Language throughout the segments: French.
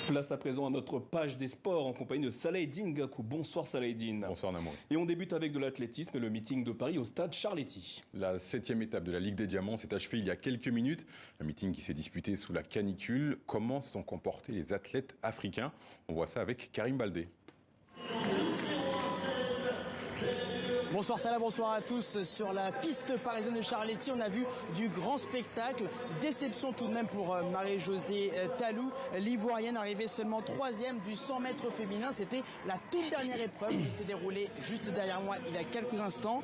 Place à présent à notre page des sports en compagnie de Salah-Eddine Gakou. Bonsoir Salah-Eddine. Bonsoir Namour. Et on débute avec de l'athlétisme et le meeting de Paris au stade Charletti. La 7e étape de la Ligue des Diamants s'est achevée il y a quelques minutes. Un meeting qui s'est disputé sous la canicule. Comment se sont comportés les athlètes africains? On voit ça avec Karim Baldé. Bonsoir Salah, bonsoir à tous. Sur la piste parisienne de Charletti, on a vu du grand spectacle. Déception tout de même pour Marie-Josée Talou, l'ivoirienne arrivée seulement 3e du 100 mètres féminin. C'était la toute dernière épreuve qui s'est déroulée juste derrière moi il y a quelques instants.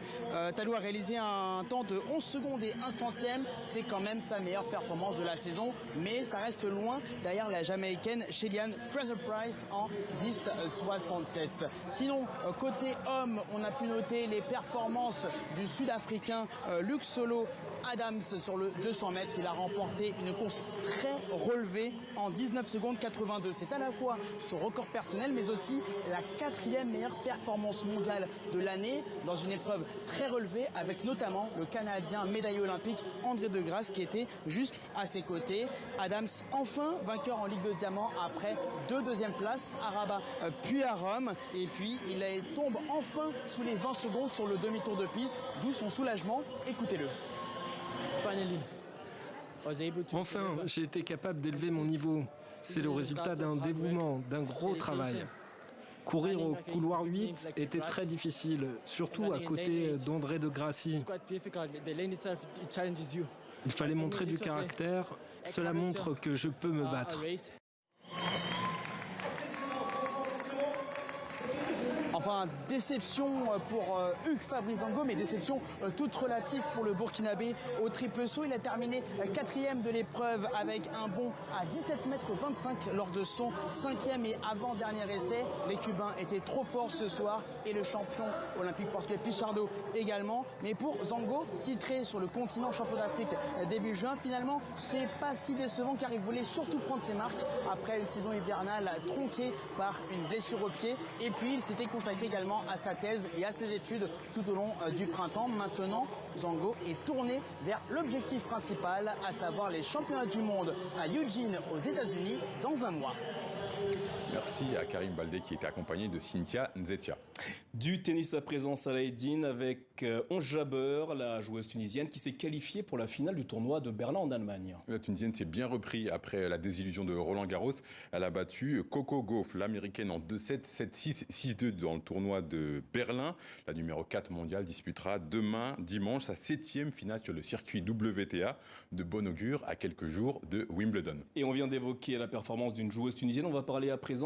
Talou a réalisé un temps de 11 secondes et 1 centième. C'est quand même sa meilleure performance de la saison, mais ça reste loin derrière la Jamaïcaine Shelly-Ann Fraser-Pryce en 10,67. Sinon, côté homme, on a pu noter les performances du Sud-Africain Luke Solo Adams sur le 200 mètres. Il a remporté une course très relevée en 19 secondes 82. C'est à la fois son record personnel, mais aussi la 4e meilleure performance mondiale de l'année dans une épreuve très relevée, avec notamment le Canadien médaillé olympique André De Grasse qui était juste à ses côtés. Adams, enfin vainqueur en Ligue de Diamants après 2 deuxièmes places à Rabat puis à Rome. Et puis il tombe enfin sous les 20 secondes sur le demi-tour de piste, d'où son soulagement. Écoutez-le. Enfin, j'ai été capable d'élever mon niveau. C'est le résultat d'un dévouement, d'un gros travail. Courir au couloir 8 était très difficile, surtout à côté d'André De Grasse. Il fallait montrer du caractère. Cela montre que je peux me battre. Enfin, déception pour Hugues Fabrice Zango, mais déception toute relative pour le Burkinabé au triple saut. Il a terminé 4e de l'épreuve avec un bond à 17,25 mètres lors de son 5e et avant-dernier essai. Les Cubains étaient trop forts ce soir et le champion olympique portugais Pichardo également. Mais pour Zango, titré sur le continent champion d'Afrique début juin, finalement, c'est pas si décevant car il voulait surtout prendre ses marques après une saison hivernale tronquée par une blessure au pied. Et puis, il s'était consacré également à sa thèse et à ses études tout au long du printemps. Maintenant, Zango est tourné vers l'objectif principal, à savoir les championnats du monde à Eugene aux États-Unis dans un mois. Merci à Karim Baldé qui était accompagné de Cynthia Nzetia. Du tennis à présent, Salah-Eddine avec Ons Jabeur, la joueuse tunisienne qui s'est qualifiée pour la finale du tournoi de Berlin en Allemagne. La Tunisienne s'est bien repris après la désillusion de Roland Garros. Elle a battu Coco Gauff, l'américaine, en 2-7, 7-6, 6-2 dans le tournoi de Berlin. La numéro 4 mondiale disputera demain, dimanche, sa 7e finale sur le circuit WTA, de bon augure à quelques jours de Wimbledon. Et on vient d'évoquer la performance d'une joueuse tunisienne. On va parler à présent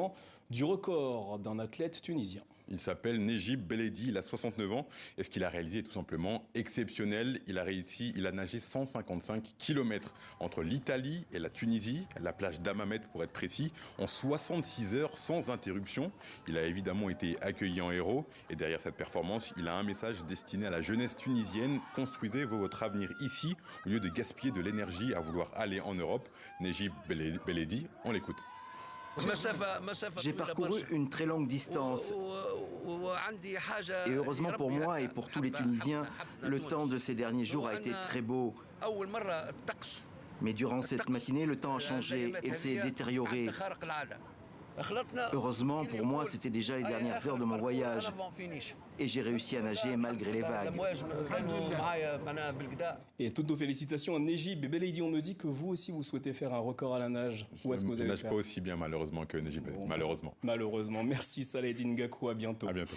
du record d'un athlète tunisien. Il s'appelle Nejib Beledi, il a 69 ans et ce qu'il a réalisé est tout simplement exceptionnel. Il a nagé 155 km entre l'Italie et la Tunisie, la plage d'Hammamet pour être précis, en 66 heures sans interruption. Il a évidemment été accueilli en héros et derrière cette performance, il a un message destiné à la jeunesse tunisienne. Construisez votre avenir ici au lieu de gaspiller de l'énergie à vouloir aller en Europe. Nejib Beledi, on l'écoute. J'ai parcouru une très longue distance et heureusement pour moi et pour tous les Tunisiens, le temps de ces derniers jours a été très beau. Mais durant cette matinée, le temps a changé et s'est détérioré. Heureusement pour moi, c'était déjà les dernières heures de mon voyage et j'ai réussi à nager malgré les vagues. Et toutes nos félicitations à Nejib Beledi. On me dit que vous aussi vous souhaitez faire un record à la nage. Où est-ce que vous allez nage pas aussi bien malheureusement que Nejib Beledi. Malheureusement. Merci Salah-Eddine Gakou, à bientôt. À bientôt.